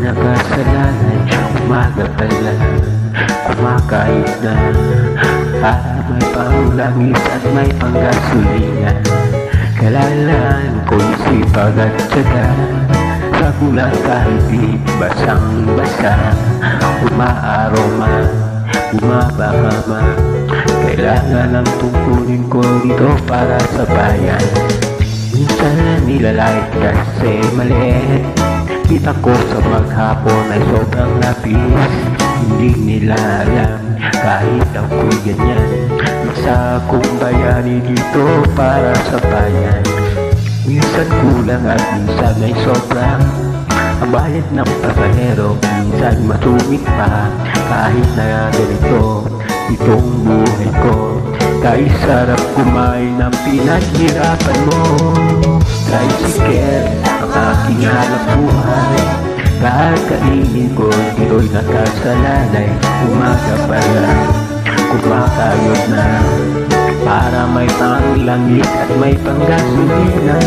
nakasalalay, umaga pa lang, kumakayod na. Para may panglangis at may panggasolina. Kailangan ko'y sipag at tiyaga. Sa gulat kahit di basang-basa, umaaroma, bumabahama. Kailangan ang tungkulin ko dito para sa bayan. Minsan nilalait kasi maliit. Kita ko sa maghapon ay sobrang lapis. Hindi nila alam kahit ako'y ganyan. Isa kong bayani dito para sa bayan. Minsan kulang at minsan ay sobrang. Ang bayad ng pasahero minsan masungit pa. Kahit na ganito itong buhay ko. Kahit sarap kumain ng pinaghirapan mo. Tricycle ang aking hanap buhay. Kakainin ko dito'y nakasalalay. Umaga pa lang, kumakayod na. Para may panglangit at may panggasolina.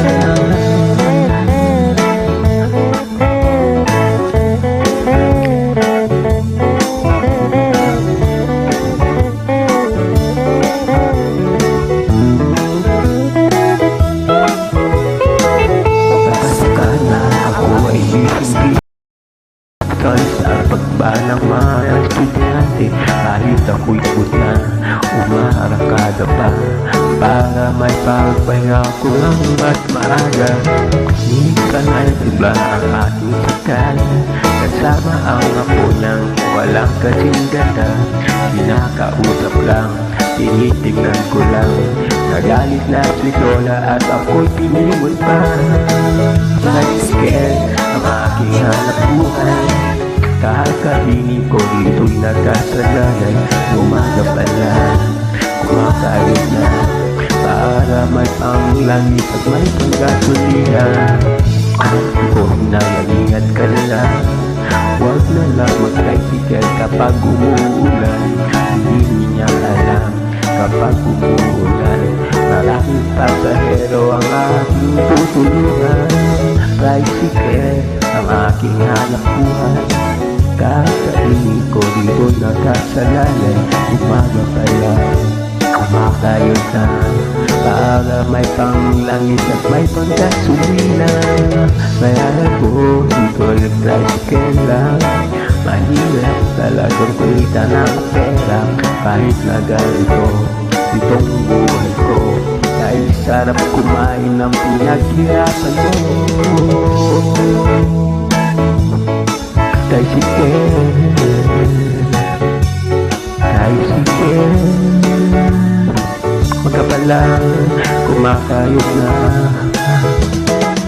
Sa pagbalang mga estudyante, kahit ako'y puta, umaarangkada pa. Para may pagpahinga ko lang mas maaga. Minsan ay iba ang ating sakal. Kasama ang ako ng walang kasing ganda. Pinakausap lang, tinitignan ko lang. Nagalit na si Lola at ako'y piniwan pa. Tricycle ang aking hanap buhay. Kakainin ko dito'y nakasalalay. Umaga pa lang, kumakayod na. Para may panglangit at may panggasolina. Kung nag-ingat ka lang, huwag na lang mag-tricycle kapag umuulan. Hindi niya alam kapag umuulan. Maraming pasahero ang aking tutulungan. Tricycle ang aking hanap buhay. Kakainin ko dito nakasalalay. Umaga pa lang, kumakayod na. Para may panglangit at may panggasolina. Kaya ako dito nag-tricycle lang. Mahirap talagang kulita ng pera. Kahit na ganito itong buhay ko. Dahil sarap kumain ng pinaghirapan mo. Tricycle, tricycle, umaga pa lang, kumakayod na.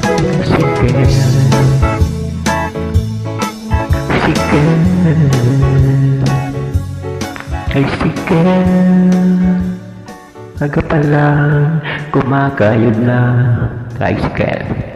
Tricycle, tricycle, tricycle, umaga pa lang, kumakayod na. Tricycle.